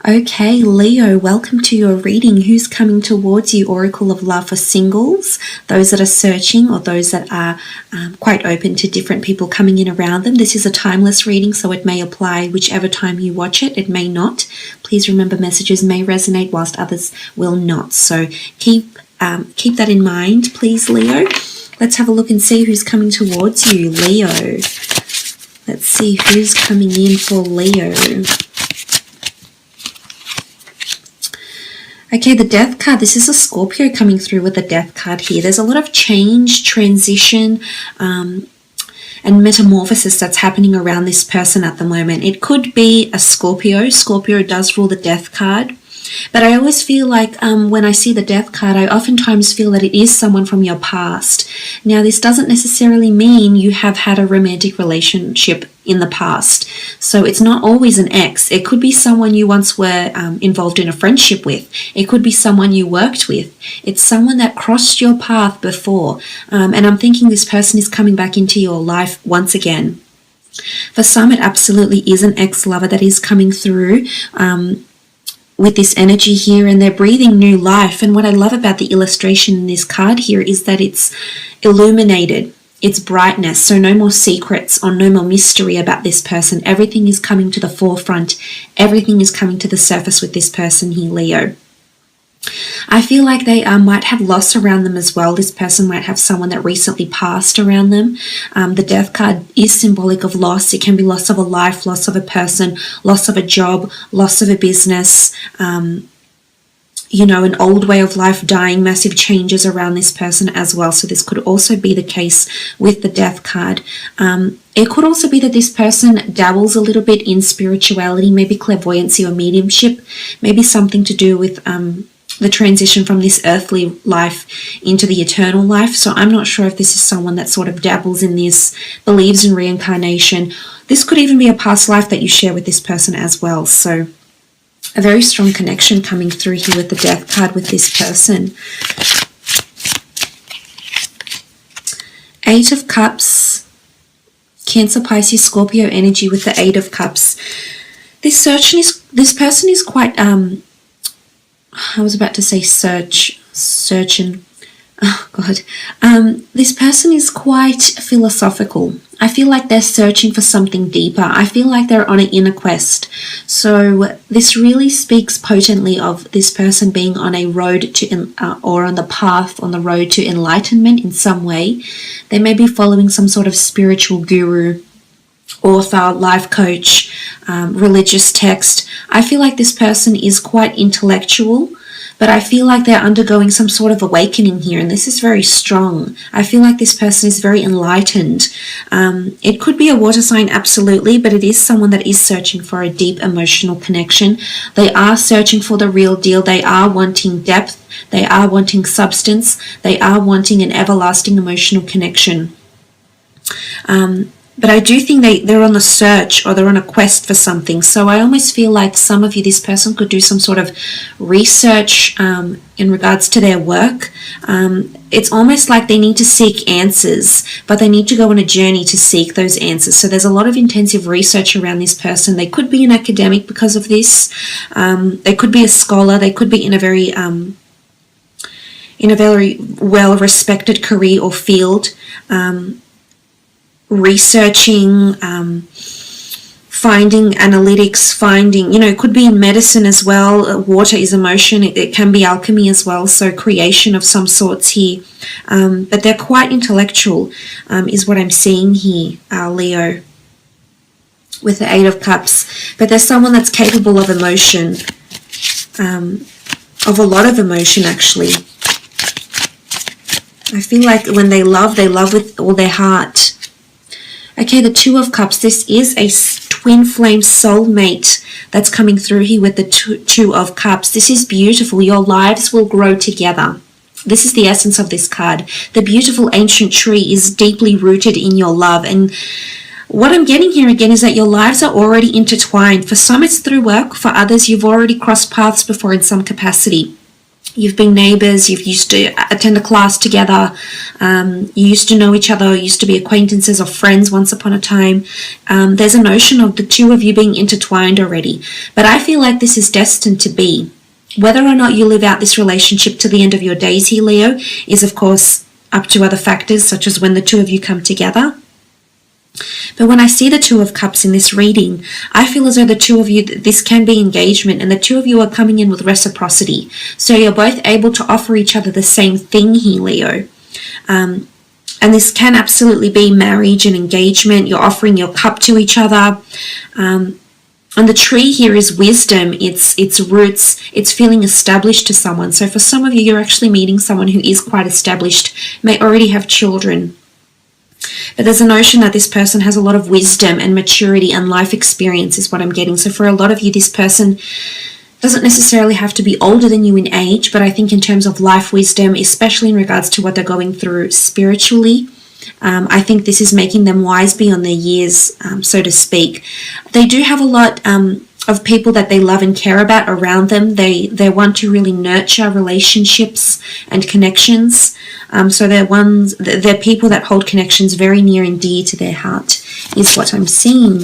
Okay, Leo, welcome to your reading. Who's coming towards you? Oracle of Love for singles, those that are searching, or those that are quite open to different people coming in around them. This is a timeless reading, so it may apply whichever time you watch it. It may not. Please remember, messages may resonate whilst others will not. So keep that in mind, please, Leo. Let's have a look and see who's coming towards you, Leo. Let's see who's coming in for Leo. Okay, the Death card. This is a Scorpio coming through with the Death card here. There's a lot of change, transition, and metamorphosis that's happening around this person at the moment. It could be a Scorpio. Scorpio does rule the Death card. But I always feel like when I see the Death card, I oftentimes feel that it is someone from your past. Now, this doesn't necessarily mean you have had a romantic relationship in the past. So it's not always an ex. It could be someone you once were involved in a friendship with. It could be someone you worked with. It's someone that crossed your path before. And I'm thinking this person is coming back into your life once again. For some, it absolutely is an ex-lover that is coming through with this energy here, and they're breathing new life. And what I love about the illustration in this card here is that it's illuminated, it's brightness. So no more secrets or no more mystery about this person. Everything is coming to the forefront. Everything is coming to the surface with this person here, Leo. I feel like they might have loss around them as well. This person might have someone that recently passed around them. The Death card is symbolic of loss. It can be loss of a life, loss of a person, loss of a job, loss of a business, an old way of life dying, massive changes around this person as well. So this could also be the case with the Death card. It could also be that this person dabbles a little bit in spirituality, maybe clairvoyancy or mediumship, maybe something to do with the transition from this earthly life into the eternal life. So I'm not sure if this is someone that sort of dabbles in this, believes in reincarnation. This could even be a past life that you share with this person as well. So a very strong connection coming through here with the Death card with this person. Eight of Cups, Cancer, Pisces, Scorpio energy with the Eight of Cups. This person is quite I was about to say searching. Oh, God. This person is quite philosophical. I feel like they're searching for something deeper. I feel like they're on an inner quest. So this really speaks potently of this person being on a road to, or on the path, on the road to enlightenment in some way. They may be following some sort of spiritual guru, author, life coach, religious text. I feel like this person is quite intellectual, but I feel like they're undergoing some sort of awakening here, and this is very strong. I feel like this person is very enlightened. It could be a water sign, absolutely, but it is someone that is searching for a deep emotional connection. They are searching for the real deal. They are wanting depth. They are wanting substance. They are wanting an everlasting emotional connection. But I do think they're on the search, or they're on a quest for something. So I almost feel like some of you, this person could do some sort of research in regards to their work. It's almost like they need to seek answers, but they need to go on a journey to seek those answers. So there's a lot of intensive research around this person. They could be an academic because of this. They could be a scholar. They could be in a very well-respected career or field. Researching, finding analytics, it could be in medicine as well. Water is emotion. It can be alchemy as well. So creation of some sorts here. But they're quite intellectual, is what I'm seeing here, Leo, with the Eight of Cups. But there's someone that's capable of emotion, of a lot of emotion, actually. I feel like when they love with all their heart. Okay, the Two of Cups. This is a twin flame soulmate that's coming through here with the Two of Cups. This is beautiful. Your lives will grow together. This is the essence of this card. The beautiful ancient tree is deeply rooted in your love. And what I'm getting here again is that your lives are already intertwined. For some, it's through work. For others, you've already crossed paths before in some capacity. You've been neighbours, you've used to attend a class together, you used to know each other, used to be acquaintances or friends once upon a time. There's a notion of the two of you being intertwined already. But I feel like this is destined to be. Whether or not you live out this relationship to the end of your days here, Leo, is of course up to other factors, such as when the two of you come together. But when I see the Two of Cups in this reading, I feel as though the two of you, this can be engagement, and the two of you are coming in with reciprocity. So you're both able to offer each other the same thing here, Leo. And this can absolutely be marriage and engagement. You're offering your cup to each other. And the tree here is wisdom, it's roots, it's feeling established to someone. So for some of you, you're actually meeting someone who is quite established, may already have children. But there's a notion that this person has a lot of wisdom and maturity and life experience is what I'm getting. So for a lot of you, this person doesn't necessarily have to be older than you in age, but I think in terms of life wisdom, especially in regards to what they're going through spiritually, I think this is making them wise beyond their years, so to speak. They do have a lot of people that they love and care about around them. They want to really nurture relationships and connections. So they're people that hold connections very near and dear to their heart, is what I'm seeing.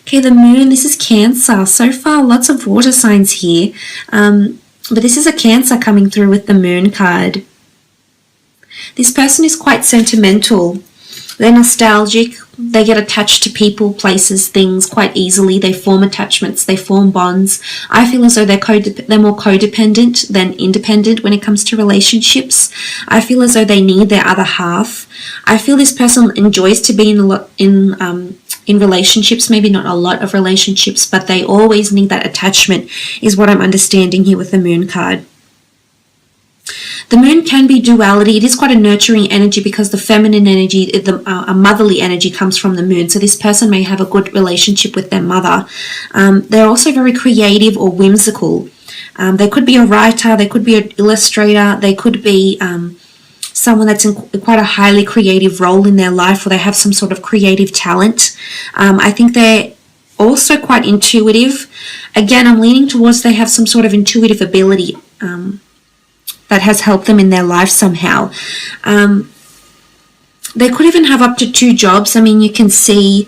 Okay, the moon, this is Cancer. So far, lots of water signs here. But this is a Cancer coming through with the moon card. This person is quite sentimental. They're nostalgic. They get attached to people, places, things quite easily. They form attachments. They form bonds. I feel as though they're more codependent than independent when it comes to relationships. I feel as though they need their other half. I feel this person enjoys to be in relationships, maybe not a lot of relationships, but they always need that attachment, is what I'm understanding here with the moon card. The moon can be duality. It is quite a nurturing energy because the feminine energy, a motherly energy comes from the moon. So this person may have a good relationship with their mother. They're also very creative or whimsical. They could be a writer. They could be an illustrator. They could be someone that's in quite a highly creative role in their life, or they have some sort of creative talent. I think they're also quite intuitive. Again, I'm leaning towards they have some sort of intuitive ability that has helped them in their life somehow. They could even have up to 2 jobs. I mean, you can see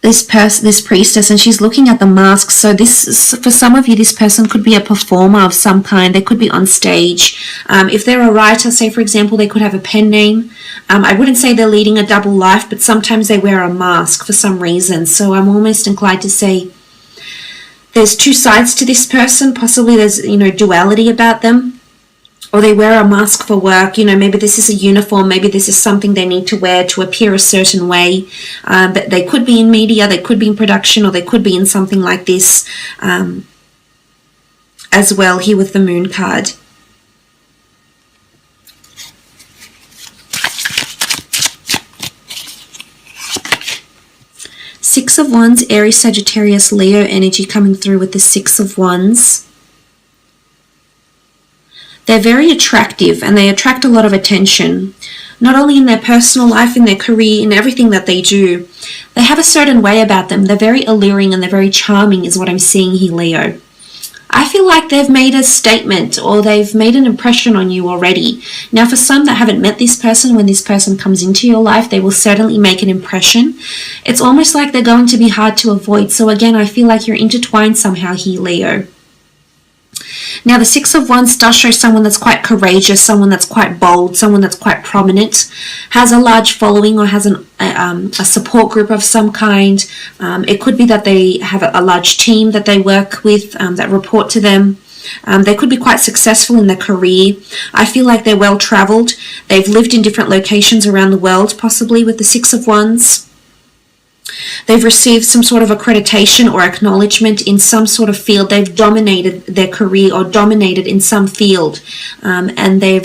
this priestess, and she's looking at the mask. So for some of you, this person could be a performer of some kind. They could be on stage. If they're a writer, say for example, they could have a pen name. I wouldn't say they're leading a double life, but sometimes they wear a mask for some reason. So I'm almost inclined to say there's 2 sides to this person. Possibly there's, duality about them. Or they wear a mask for work. Maybe this is a uniform. Maybe this is something they need to wear to appear a certain way. But they could be in media, they could be in production, or they could be in something like this as well here with the moon card. Six of Wands, Aries, Sagittarius, Leo energy coming through with the Six of Wands. They're very attractive and they attract a lot of attention, not only in their personal life, in their career, in everything that they do. They have a certain way about them. They're very alluring and they're very charming is what I'm seeing here, Leo. I feel like they've made a statement or they've made an impression on you already. Now, for some that haven't met this person, when this person comes into your life, they will certainly make an impression. It's almost like they're going to be hard to avoid. So again, I feel like you're intertwined somehow here, Leo. Now, the Six of Wands does show someone that's quite courageous, someone that's quite bold, someone that's quite prominent, has a large following or has a support group of some kind. It could be that they have a large team that they work with, that report to them. They could be quite successful in their career. I feel like they're well traveled. They've lived in different locations around the world, possibly with the Six of Wands. They've received some sort of accreditation or acknowledgement in some sort of field. They've dominated their career or dominated in some field, and they've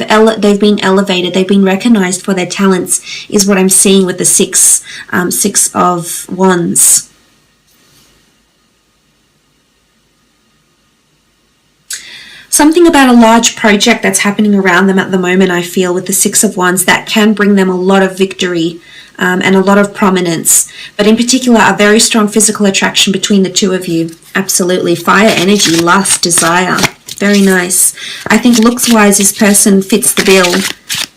been elevated. They've been recognized for their talents is what I'm seeing with the Six of Wands. So something about a large project that's happening around them at the moment, I feel, with the Six of Wands, that can bring them a lot of victory and a lot of prominence. But in particular, a very strong physical attraction between the two of you. Absolutely. Fire energy, lust, desire. Very nice. I think looks-wise, this person fits the bill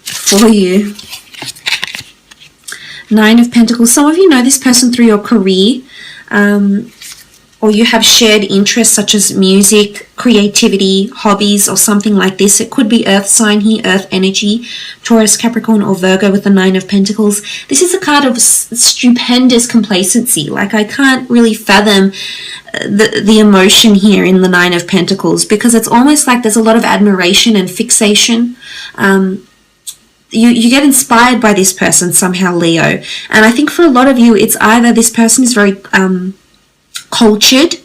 for you. Nine of Pentacles. Some of you know this person through your career, or you have shared interests such as music, creativity, hobbies, or something like this. It could be earth sign here, earth energy, Taurus, Capricorn, or Virgo with the Nine of Pentacles. This is a card of stupendous complacency. Like, I can't really fathom the emotion here in the Nine of Pentacles, because it's almost like there's a lot of admiration and fixation. You get inspired by this person somehow, Leo. And I think for a lot of you, it's either this person is very cultured,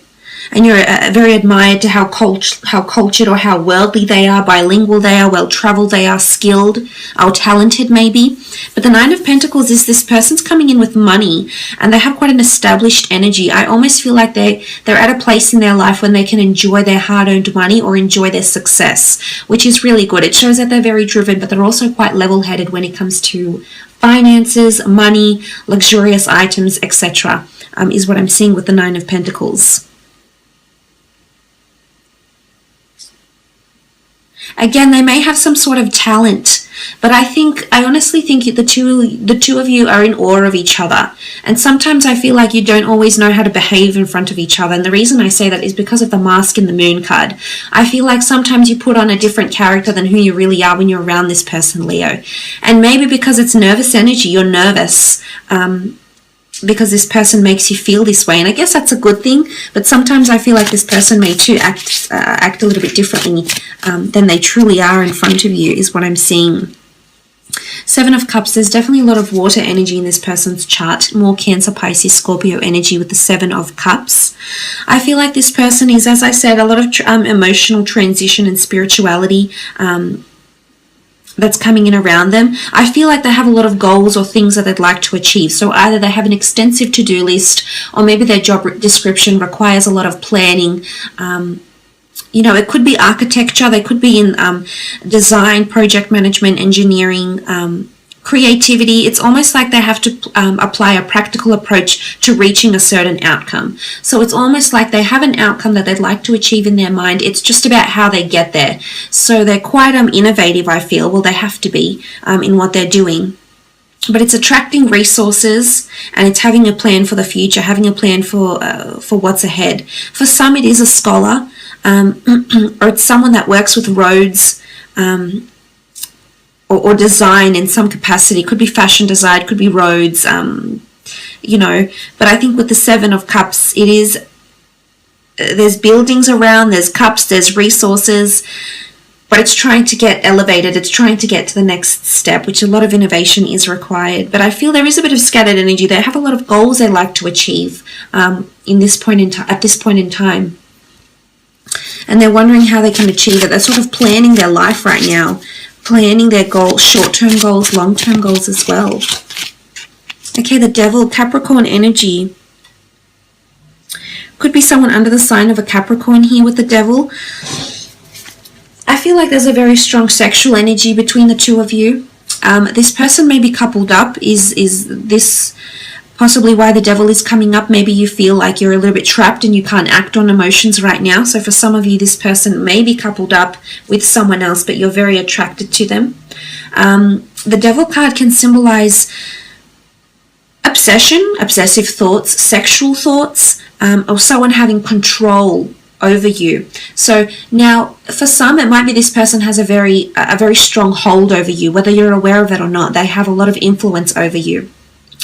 and you're very admired to how cultured or how worldly they are, bilingual they are, well-traveled they are, skilled or talented maybe. But the Nine of Pentacles is this person's coming in with money, and they have quite an established energy. I almost feel like they're at a place in their life when they can enjoy their hard-earned money or enjoy their success, which is really good. It shows that they're very driven, but they're also quite level-headed when it comes to finances, money, luxurious items, etc. Is what I'm seeing with the Nine of Pentacles. Again, they may have some sort of talent, but I honestly think the two of you are in awe of each other. And sometimes I feel like you don't always know how to behave in front of each other. And the reason I say that is because of the Mask in the Moon card. I feel like sometimes you put on a different character than who you really are when you're around this person, Leo. And maybe because it's nervous energy, you're nervous. Because this person makes you feel this way, and I guess that's a good thing. But sometimes I feel like this person may too act a little bit differently than they truly are in front of you, is what I'm seeing. Seven of Cups. There's definitely a lot of water energy in this person's chart. More Cancer, Pisces, Scorpio energy with the Seven of Cups. I feel like this person is, as I said, a lot of emotional transition and spirituality. That's coming in around them. I feel like they have a lot of goals or things that they'd like to achieve. So either they have an extensive to-do list, or maybe their job description requires a lot of planning. It could be architecture. They could be in design, project management, engineering, creativity. It's almost like they have to apply a practical approach to reaching a certain outcome. So it's almost like they have an outcome that they'd like to achieve in their mind. It's just about how they get there. So they're quite innovative, I feel. Well, they have to be in what they're doing. But it's attracting resources, and it's having a plan for the future, having a plan for what's ahead. For some, it is a scholar, or it's someone that works with roads, or design in some capacity. It could be fashion design, it could be roads, but I think with the Seven of Cups, it is, there's buildings around, there's cups, there's resources, but it's trying to get elevated, it's trying to get to the next step, which a lot of innovation is required. But I feel there is a bit of scattered energy. They have a lot of goals they like to achieve at this point in time. And they're wondering how they can achieve it. They're sort of planning their life right now. Planning their goals, short-term goals, long-term goals as well. Okay, the Devil, Capricorn energy. Could be someone under the sign of a Capricorn here with the Devil. I feel like there's a very strong sexual energy between the two of you. This person may be coupled up. Is this possibly why the Devil is coming up? Maybe you feel like you're a little bit trapped and you can't act on emotions right now. So for some of you, this person may be coupled up with someone else, but you're very attracted to them. The Devil card can symbolize obsession, obsessive thoughts, sexual thoughts, or someone having control over you. So now for some, it might be this person has a very strong hold over you, whether you're aware of it or not. They have a lot of influence over you.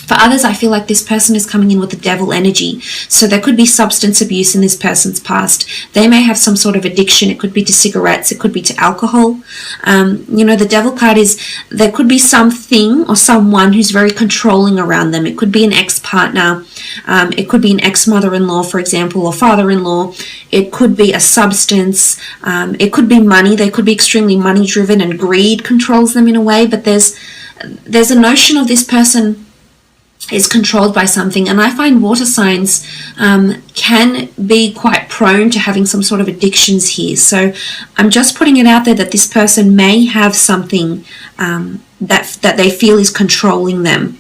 For others, I feel like this person is coming in with the Devil energy. So there could be substance abuse in this person's past. They may have some sort of addiction. It could be to cigarettes. It could be to alcohol. The Devil card is, there could be something or someone who's very controlling around them. It could be an ex-partner. It could be an ex-mother-in-law, for example, or father-in-law. It could be a substance. It could be money. They could be extremely money-driven, and greed controls them in a way. But there's a notion of this person is controlled by something. And I find water signs can be quite prone to having some sort of addictions here. So I'm just putting it out there that this person may have something that they feel is controlling them.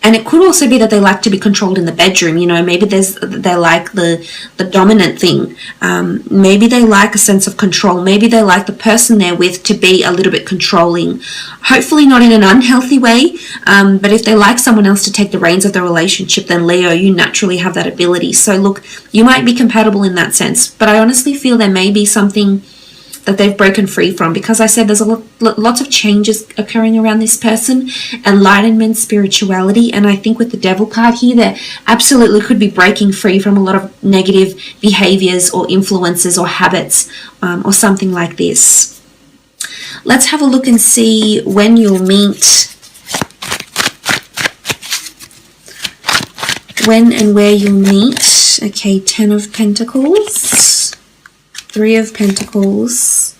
And it could also be that they like to be controlled in the bedroom. You know, maybe they like the dominant thing. Maybe they like a sense of control. Maybe they like the person they're with to be a little bit controlling. Hopefully not in an unhealthy way. But if they like someone else to take the reins of the relationship, then Leo, you naturally have that ability. So look, you might be compatible in that sense. But I honestly feel there may be something that they've broken free from, because I said there's lots of changes occurring around this person, enlightenment, spirituality, and I think with the Devil card here, they absolutely could be breaking free from a lot of negative behaviors or influences or habits or something like this. Let's have a look and see when you'll meet, when and where you'll meet. Okay, 10 of Pentacles, 3 of Pentacles,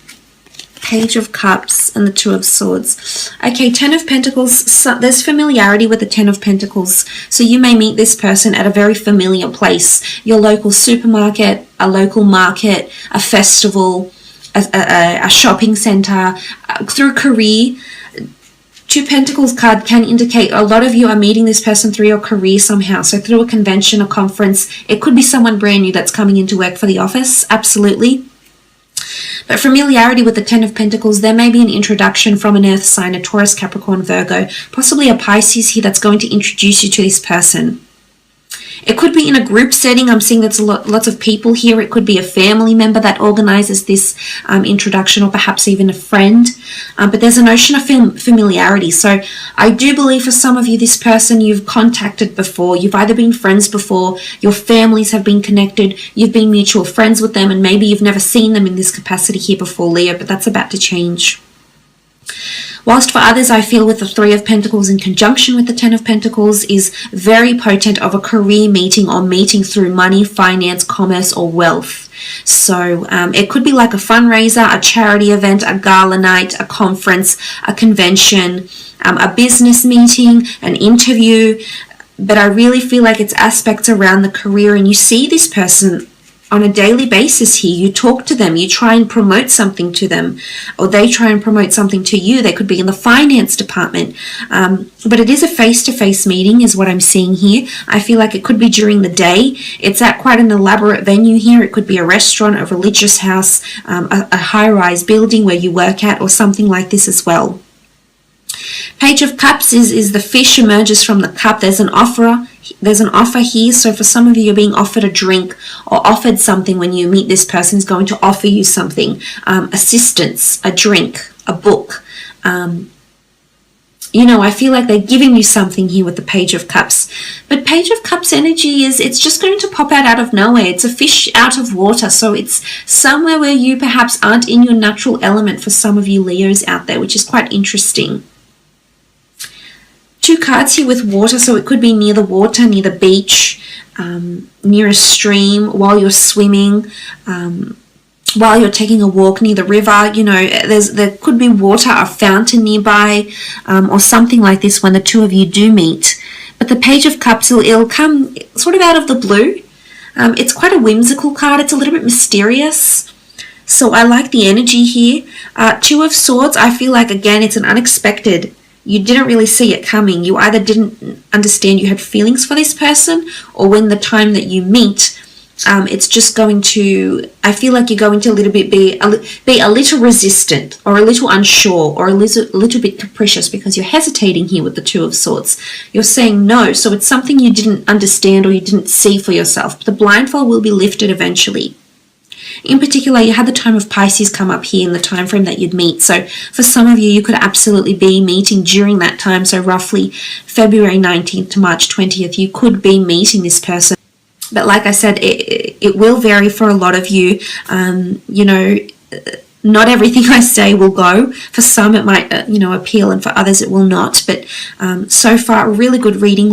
Page of Cups, and the 2 of Swords. Okay, 10 of Pentacles, so there's familiarity with the 10 of Pentacles. So you may meet this person at a very familiar place. Your local supermarket, a local market, a festival, a shopping center, through a career. 2 Pentacles card can indicate a lot of you are meeting this person through your career somehow. So through a convention, a conference. It could be someone brand new that's coming into work for the office. Absolutely. But familiarity with the 10 of Pentacles, there may be an introduction from an earth sign, a Taurus, Capricorn, Virgo, possibly a Pisces here that's going to introduce you to this person. It could be in a group setting. I'm seeing there's lots of people here. It could be a family member that organizes this introduction, or perhaps even a friend. But there's a notion of familiarity. So I do believe for some of you, this person you've contacted before. You've either been friends before, your families have been connected, you've been mutual friends with them, and maybe you've never seen them in this capacity here before, Leo, but that's about to change. Whilst for others, I feel with the 3 of Pentacles in conjunction with the 10 of Pentacles is very potent of a career meeting, or meeting through money, finance, commerce, or wealth. So it could be like a fundraiser, a charity event, a gala night, a conference, a convention, a business meeting, an interview. But I really feel like it's aspects around the career, and you see this person on a daily basis here. You talk to them, you try and promote something to them, or they try and promote something to you. They could be in the finance department, but it is a face-to-face meeting is what I'm seeing here. I feel like it could be during the day. It's at quite an elaborate venue here. It could be a restaurant, a religious house, a high-rise building where you work at, or something like this as well. Page of Cups is the fish emerges from the cup. There's an offer here. So for some of you, you're being offered a drink or offered something when you meet this person. Is going to offer you something, assistance, a drink, a book. You know, I feel like they're giving you something here with the Page of Cups. But Page of Cups energy it's just going to pop out of nowhere. It's a fish out of water. So it's somewhere where you perhaps aren't in your natural element for some of you Leos out there, which is quite interesting. 2 cards here with water, so it could be near the water, near the beach, near a stream, while you're swimming, while you're taking a walk near the river. You know, there could be water, a fountain nearby, or something like this when the 2 of you do meet. But the Page of Cups, it'll come sort of out of the blue. It's quite a whimsical card. It's a little bit mysterious. So I like the energy here. 2 of Swords, I feel like, again, it's an unexpected. You didn't really see it coming. You either didn't understand you had feelings for this person, or when the time that you meet, it's just going to, I feel like you're going to a little bit be a little resistant, or a little unsure, or a little bit capricious, because you're hesitating here with the 2 of Swords. You're saying no, so it's something you didn't understand or you didn't see for yourself. But the blindfold will be lifted eventually. In particular, you had the time of Pisces come up here in the time frame that you'd meet. So for some of you, you could absolutely be meeting during that time. So roughly February 19th to March 20th, you could be meeting this person. But like I said, it will vary for a lot of you. You know, not everything I say will go. For some, it might, appeal, and for others, it will not. But so far, a really good reading.